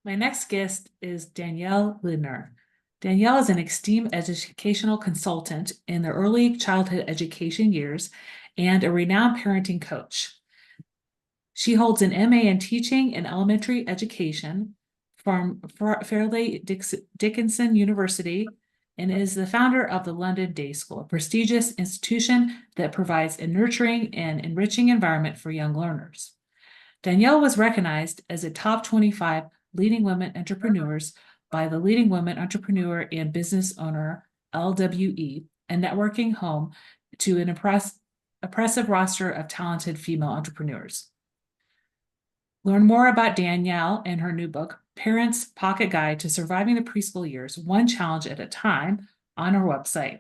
My next guest is Danielle Lindner. Danielle is an esteemed educational consultant in the early childhood education years and a renowned parenting coach. She holds an MA in teaching and elementary education from Fairleigh Dickinson University and is the founder of the London Day School, a prestigious institution that provides a nurturing and enriching environment for young learners. Danielle was recognized as a top 25 leading women entrepreneurs by the Leading Women Entrepreneur and Business Owner LWE, a networking home to an impressive roster of talented female entrepreneurs. Learn more about Danielle and her new book, Parents' Pocket Guide to Surviving the Preschool Years, One Challenge at a Time, on our website.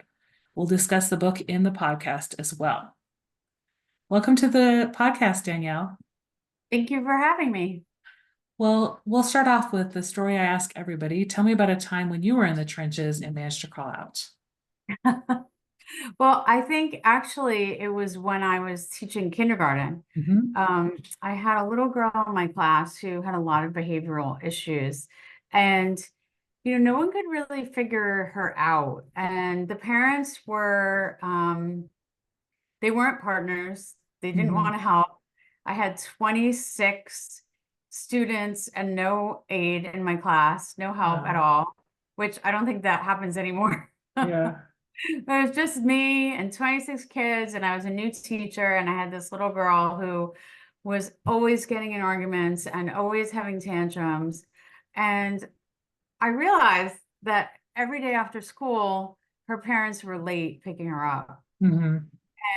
We'll discuss the book in the podcast as well. Welcome to the podcast, Danielle. Thank you for having me. Well, we'll start off with the story I ask everybody. Tell me about a time when you were in the trenches and managed to crawl out. Well, I think actually it was when I was teaching kindergarten. Mm-hmm. I had a little girl in my class who had a lot of behavioral issues, and no one could really figure her out. And the parents were, they weren't partners. They didn't Mm-hmm. want to help. I had 26 students and no aide in my class, no help at all, which I don't think that happens anymore. Yeah. It was just me and 26 kids, and I was a new teacher, and I had this little girl who was always getting in arguments and always having tantrums. And I realized that every day after school, her parents were late picking her up. Mm-hmm.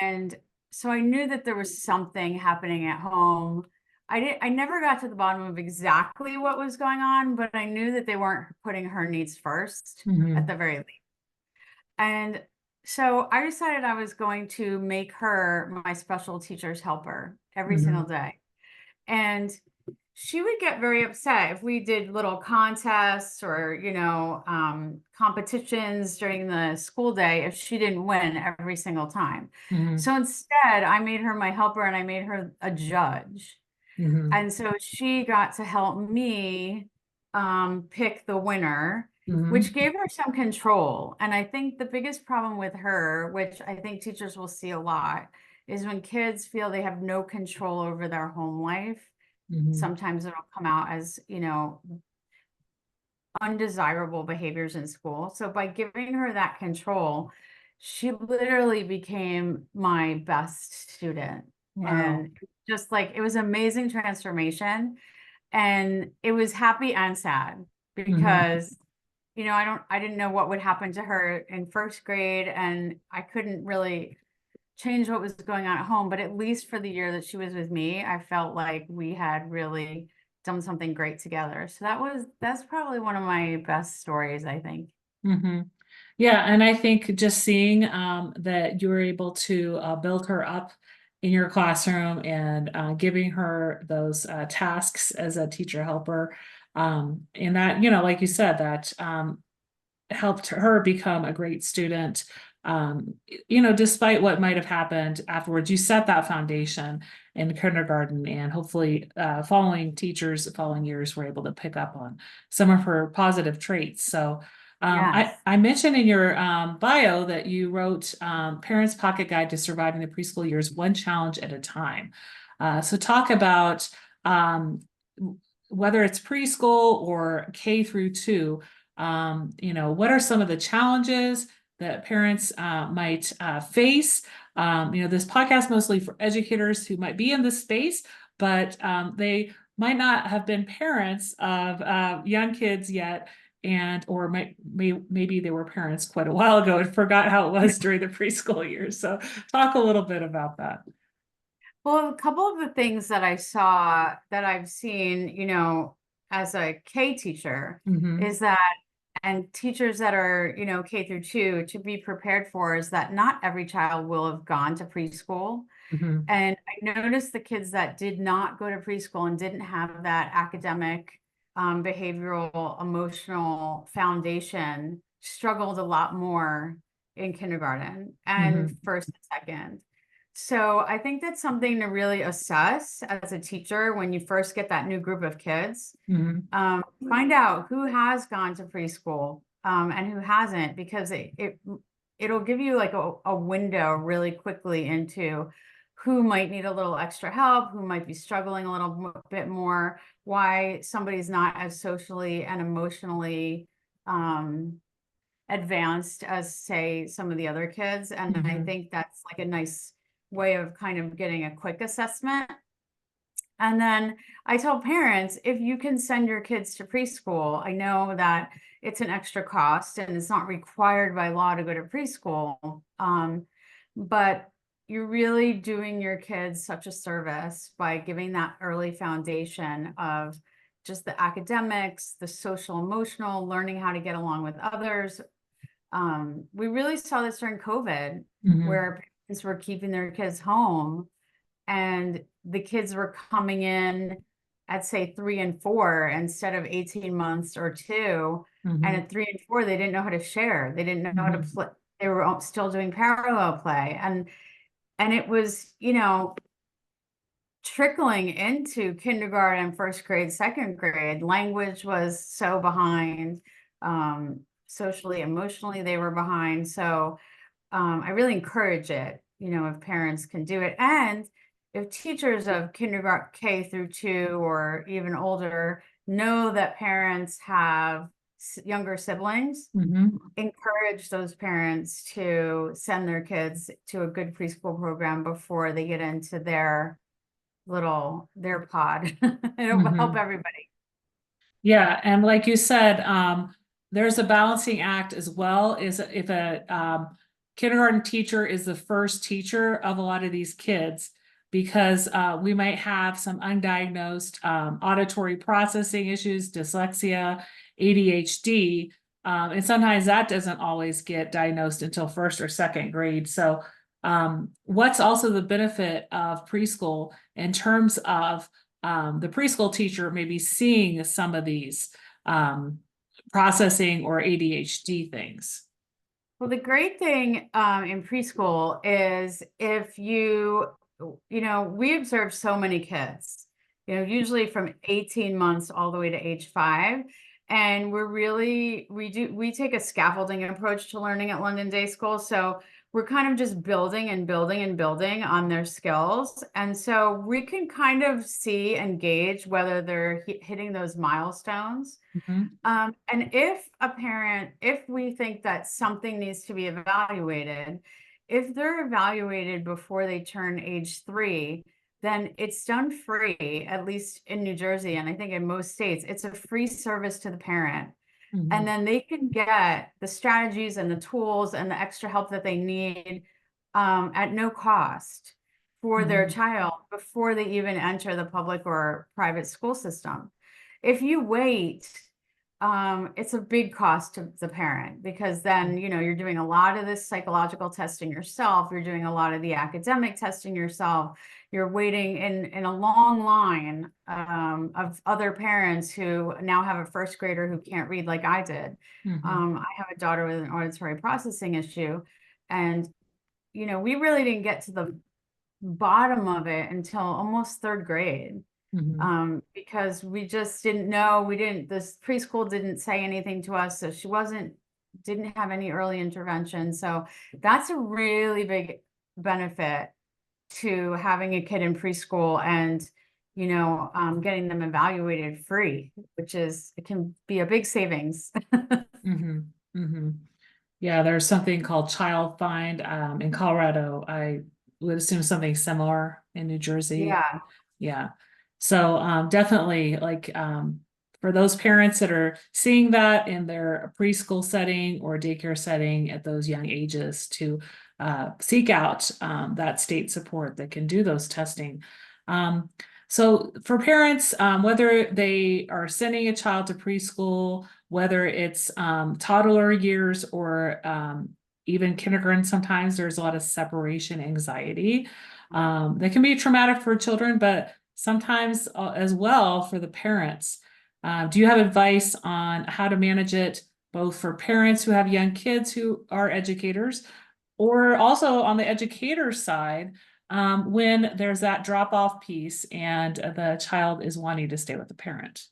And so I knew that there was something happening at home. I never got to the bottom of exactly what was going on, but I knew that they weren't putting her needs first at Mm-hmm. the very least. And so I decided I was going to make her my special teacher's helper every single Mm-hmm. day. And she would get very upset if we did little contests or, competitions during the school day if she didn't win every single time. Mm-hmm. So instead, I made her my helper and I made her a judge. Mm-hmm. And so she got to help me pick the winner, Mm-hmm. which gave her some control. And I think the biggest problem with her, which I think teachers will see a lot, is when kids feel they have no control over their home life. Mm-hmm. Sometimes it'll come out as, undesirable behaviors in school. So by giving her that control, she literally became my best student. Wow. And just like it was amazing transformation. And it was happy and sad Mm-hmm. because I didn't know what would happen to her in first grade, and I couldn't really change what was going on at home, but at least for the year that she was with me, I felt like we had really done something great together. So that's probably one of my best stories, I think. Mm-hmm. Yeah, and I think just seeing that you were able to build her up in your classroom and giving her those tasks as a teacher helper, and that, like you said, that helped her become a great student. Despite what might have happened afterwards, you set that foundation in kindergarten, and hopefully, following years were able to pick up on some of her positive traits. So, Yes. I mentioned in your bio that you wrote Parents' Pocket Guide to Surviving the Preschool Years, One Challenge at a Time. So, talk about whether it's preschool or K through 2. What are some of the challenges that parents might face? This podcast mostly for educators who might be in this space, but they might not have been parents of young kids yet, and or maybe they were parents quite a while ago and forgot how it was during the preschool years. So talk a little bit about that. Well, a couple of the things that I saw that I've seen, as a K teacher Mm-hmm. is that, and teachers that are, K through 2 to be prepared for, is that not every child will have gone to preschool. Mm-hmm. And I noticed the kids that did not go to preschool and didn't have that academic, behavioral, emotional foundation struggled a lot more in kindergarten and Mm-hmm. first and second. So I think that's something to really assess as a teacher when you first get that new group of kids. Mhm. Find out who has gone to preschool and who hasn't, because it'll give you like a window really quickly into who might need a little extra help, who might be struggling a little bit more, why somebody's not as socially and emotionally advanced as, say, some of the other kids. And I Mhm. think that's like a nice way of kind of getting a quick assessment. And then I tell parents, if you can send your kids to preschool, I know that it's an extra cost and it's not required by law to go to preschool. But you're really doing your kids such a service by giving that early foundation of just the academics, the social, emotional, learning how to get along with others. We really saw this during COVID, Mhm. where parents were keeping their kids home and the kids were coming in at, say, 3 and 4 instead of 18 months or 2. And Mhm. at 3 and 4, they didn't know how to share. They didn't know how to Mhm. play. They were all still doing parallel play. And it was, trickling into kindergarten, first grade, second grade. Language was so behind. Socially, emotionally, they were behind. So I really encourage it, if parents can do it. And if teachers of kindergarten, K through 2, or even older, know that parents have younger siblings, Mhm. encourage those parents to send their kids to a good preschool program before they get into their pod. It'll help Mhm. everybody. Yeah, and like you said, there's a balancing act as well. Is if a kindergarten teacher is the first teacher of a lot of these kids, because we might have some undiagnosed auditory processing issues, dyslexia, ADHD, and sometimes that doesn't always get diagnosed until first or second grade. So, what's also the benefit of preschool in terms of the preschool teacher may be seeing some of these um, processing or ADHD things. Well, the great thing in preschool is if we observe so many kids, usually from 18 months all the way to age 5. And we take a scaffolding approach to learning at London Day School. So we're kind of just building and building and building on their skills. And so we can kind of see and gauge whether they're hitting those milestones. Mhm. And if we think that something needs to be evaluated, if they're evaluated before they turn age 3, then it's done free, at least in New Jersey. And I think in most states, it's a free service to the parent. And Mhm. then they can get the strategies and the tools and the extra help that they need at no cost for their Mhm. child before they even enter the public or private school system. If you wait, it's a big cost to the parent, because then, you're doing a lot of this psychological testing yourself. You're doing a lot of the academic testing yourself. You're waiting in a long line of other parents who now have a first grader who can't read like I did. Mhm. I have a daughter with an auditory processing issue, and we really didn't get to the bottom of it until almost third grade, Mhm. because we just didn't know. This preschool didn't say anything to us, so she didn't have any early intervention. So that's a really big benefit to having a kid in preschool, and getting them evaluated free, it can be a big savings. Mhm. Mhm. Yeah, there's something called Child Find in Colorado. I would assume something similar in New Jersey. Yeah. Yeah. So definitely like for those parents that are seeing that in their preschool setting or daycare setting at those young ages to seek out that state support that can do those testing. Um, so for parents, whether they are sending a child to preschool, whether it's toddler years or even kindergarten, sometimes there's a lot of separation anxiety that can be traumatic for children, but sometimes as well for the parents. Do you have advice on how to manage it, both for parents who have young kids who are educators, or also on the educator side? when there's that drop off piece and the child is wanting to stay with the parent?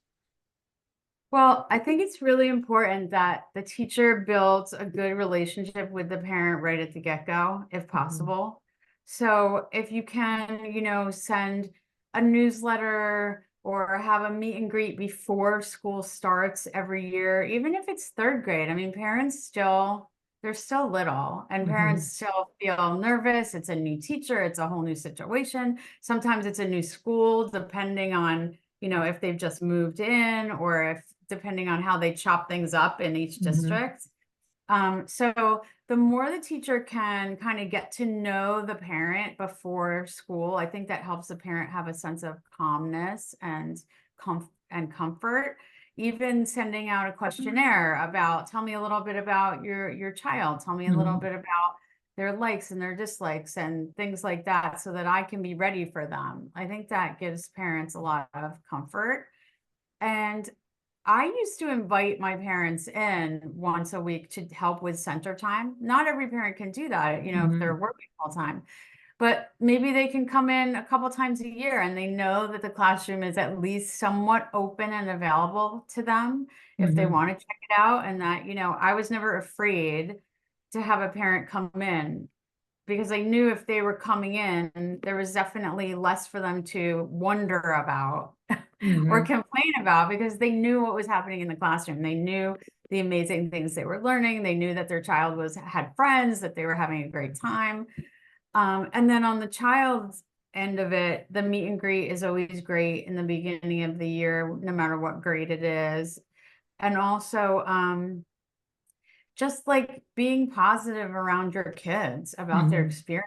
Well, I think it's really important that the teacher builds a good relationship with the parent right at the get-go, if possible. So if you can, send a newsletter or have a meet and greet before school starts every year, even if it's third grade. I mean, they're still little, and parents still feel nervous. It's a new teacher, it's a whole new situation. Sometimes it's a new school, depending on, if they've just moved in, or if depending on how they chop things up in each district. So the more the teacher can kind of get to know the parent before school, I think that helps the parent have a sense of calmness and comfort. Even sending out a questionnaire about, tell me a little bit about your child, tell me a little bit about their likes and their dislikes and things like that, so that I can be ready for them. I think that gives parents a lot of comfort. And I used to invite my parents in once a week to help with center time. Not every parent can do that, if they're working all the time, but maybe they can come in a couple times a year and they know that the classroom is at least somewhat open and available to them if they want to check it out. And that, I was never afraid to have a parent come in, because I knew if they were coming in, there was definitely less for them to wonder about or complain about, because they knew what was happening in the classroom. They knew the amazing things they were learning. They knew that their child had friends, that they were having a great time. And then on the child's end of it, the meet and greet is always great in the beginning of the year, no matter what grade it is. And also, just like being positive around your kids about their experience,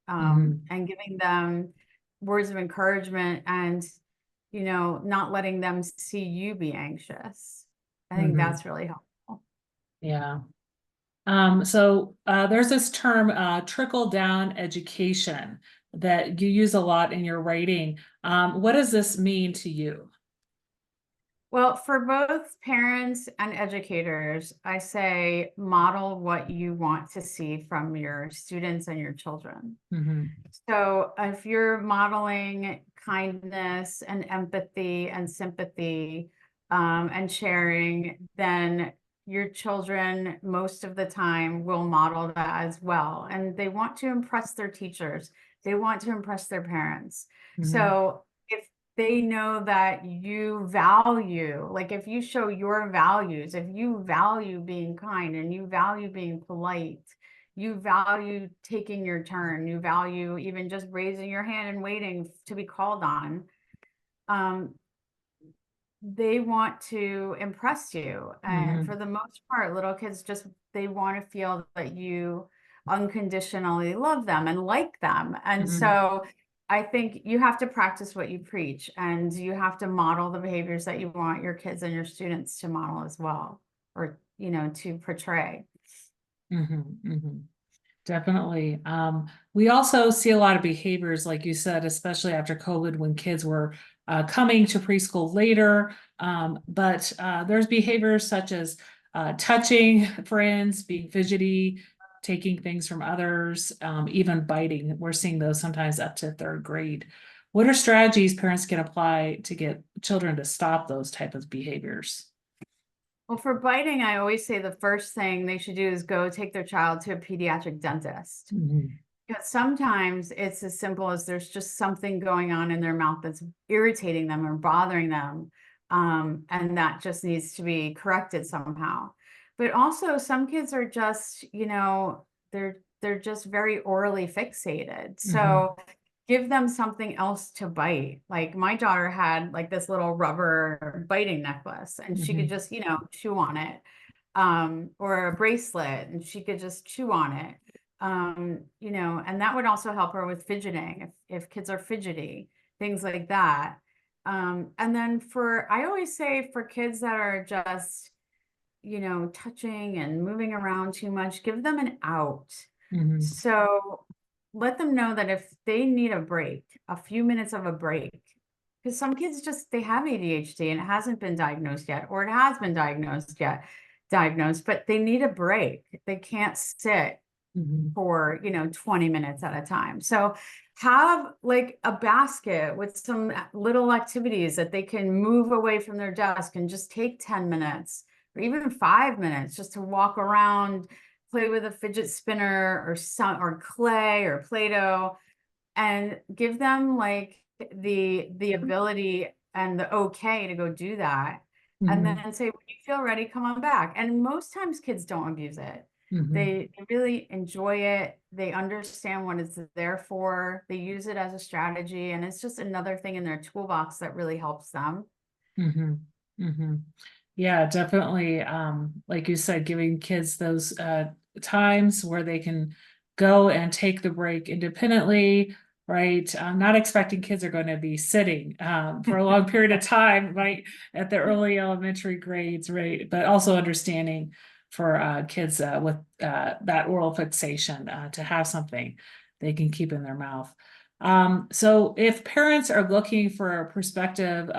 and giving them words of encouragement, and not letting them see you be anxious. I think that's really helpful. Yeah. There's this term, trickle down education, that you use a lot in your writing. What does this mean to you? Well, for both parents and educators, I say model what you want to see from your students and your children. So if you're modeling kindness and empathy and sympathy, and sharing, then your children most of the time will model that as well. And they want to impress their teachers. They want to impress their parents. So if they know that you value, like if you show your values, if you value being kind and you value being polite, you value taking your turn, you value even just raising your hand and waiting to be called on, they want to impress you. And for the most part, little kids they want to feel that you unconditionally love them and like them. And so I think you have to practice what you preach, and you have to model the behaviors that you want your kids and your students to model as well, or, to portray. Definitely. We also see a lot of behaviors, like you said, especially after COVID, when kids were coming to preschool later. But there's behaviors such as touching friends, being fidgety, taking things from others, even biting. We're seeing those sometimes up to third grade. What are strategies parents can apply to get children to stop those type of behaviors? Well, for biting, I always say the first thing they should do is go take their child to a pediatric dentist. Because sometimes it's as simple as there's just something going on in their mouth that's irritating them or bothering them. And that just needs to be corrected somehow. But also some kids are just, they're just very orally fixated. So give them something else to bite. Like my daughter had like this little rubber biting necklace, and she could just, chew on it. Or a bracelet, and she could just chew on it. And that would also help her with fidgeting, if kids are fidgety, things like that. And then I always say for kids that are just, touching and moving around too much, give them an out. So let them know that if they need a break, a few minutes of a break, because some kids they have ADHD and it hasn't been diagnosed yet, or it has been diagnosed, but they need a break. They can't sit for, 20 minutes at a time. So have like a basket with some little activities that they can move away from their desk and just take 10 minutes or even 5 minutes just to walk around, play with a fidget spinner or clay or Play-Doh, and give them like the ability and the okay to go do that. And Mhm, then say, when you feel ready, come on back. And most times kids don't abuse it. mhm, They really enjoy it. They understand what it's there for. They use it as a strategy. And it's just another thing in their toolbox that really helps them. mhm, mhm. Yeah, definitely. Like you said, giving kids those times where they can go and take the break independently, right? I'm not expecting kids are going to be sitting for a long period of time, right, at the early elementary grades, right? But also understanding for kids with that oral fixation to have something they can keep in their mouth. So if parents are looking for a prospective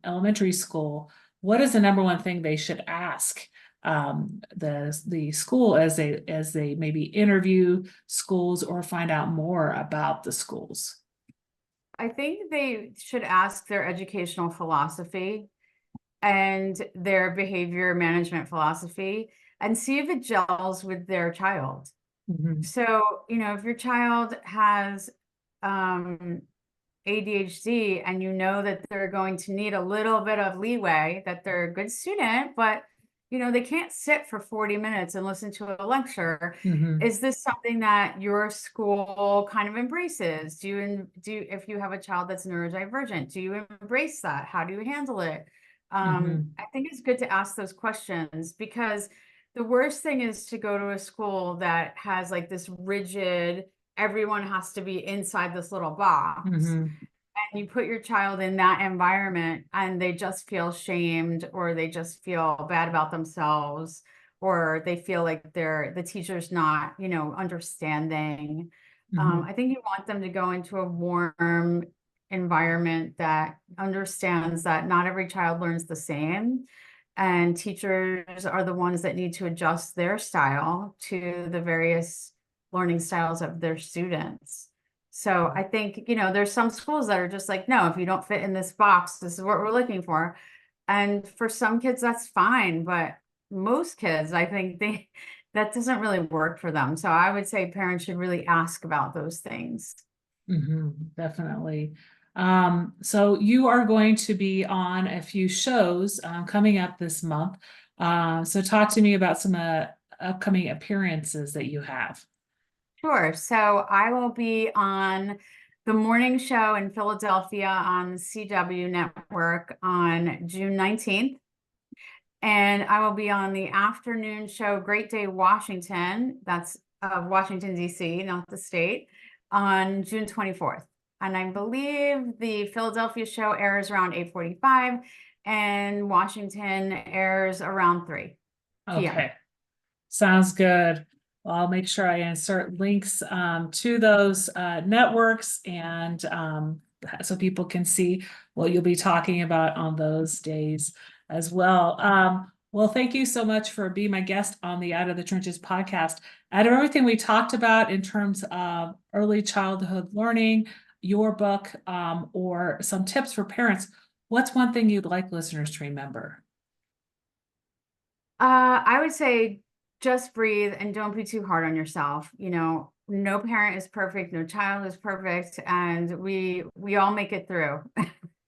elementary school, what is the number one thing they should ask the school as they maybe interview schools or find out more about the schools? I think they should ask their educational philosophy and their behavior management philosophy and see if it gels with their child. Mhm, So, if your child has um, ADHD and you know that they're going to need a little bit of leeway, that they're a good student, but they can't sit for 40 minutes and listen to a lecture. mhm, Is this something that your school kind of embraces? If you have a child that's neurodivergent, do you embrace that? How do you handle it? mhm, I think it's good to ask those questions, because the worst thing is to go to a school that has like this rigid, everyone has to be inside this little box, mhm, and you put your child in that environment and they just feel shamed, or they just feel bad about themselves, or they feel like the teacher's not, understanding. mhm, I think you want them to go into a warm environment that understands that not every child learns the same, and teachers are the ones that need to adjust their style to the various learning styles of their students. So I think, there's some schools that are just like, no, if you don't fit in this box, this is what we're looking for. And for some kids, that's fine. But most kids, I think that doesn't really work for them. So I would say parents should really ask about those things. mhm, definitely. So you are going to be on a few shows coming up this month. So talk to me about some upcoming appearances that you have. Sure. So I will be on the morning show in Philadelphia on the CW network on June 19th. And I will be on the afternoon show, Great Day Washington, that's of Washington, D.C., not the state, on June 24th. And I believe the Philadelphia show airs around 8:45, and Washington airs around 3 p.m. Okay. Sounds good. Well, I'll make sure I insert links to those networks and so people can see what you'll be talking about on those days as well. Well, thank you so much for being my guest on the Out of the Trenches podcast. Out of everything we talked about in terms of early childhood learning, your book, or some tips for parents, what's one thing you'd like listeners to remember? I would say just breathe and don't be too hard on yourself. No parent is perfect, no child is perfect, and we all make it through.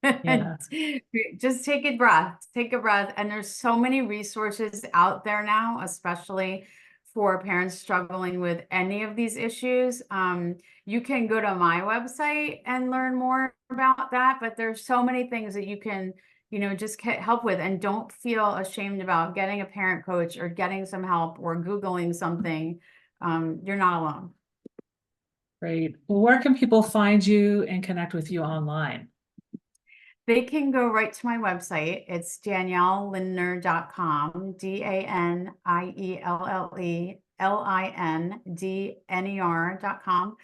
And Yeah. just take a breath. And there's so many resources out there now, especially for parents struggling with any of these issues. You can go to my website and learn more about that, but there's so many things that you can just get help with. And don't feel ashamed about getting a parent coach or getting some help or Googling something. You're not alone. Great. Well, where can people find you and connect with you online? They can go right to my website. It's daniellelindner.com, DanielleLindner.com.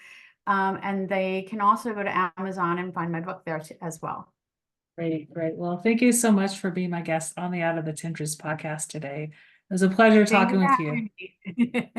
And they can also go to Amazon and find my book there as well. Great, great. Well, thank you so much for being my guest on the Out of the Trenches podcast today. It was a pleasure Thank you talking for with you. having me.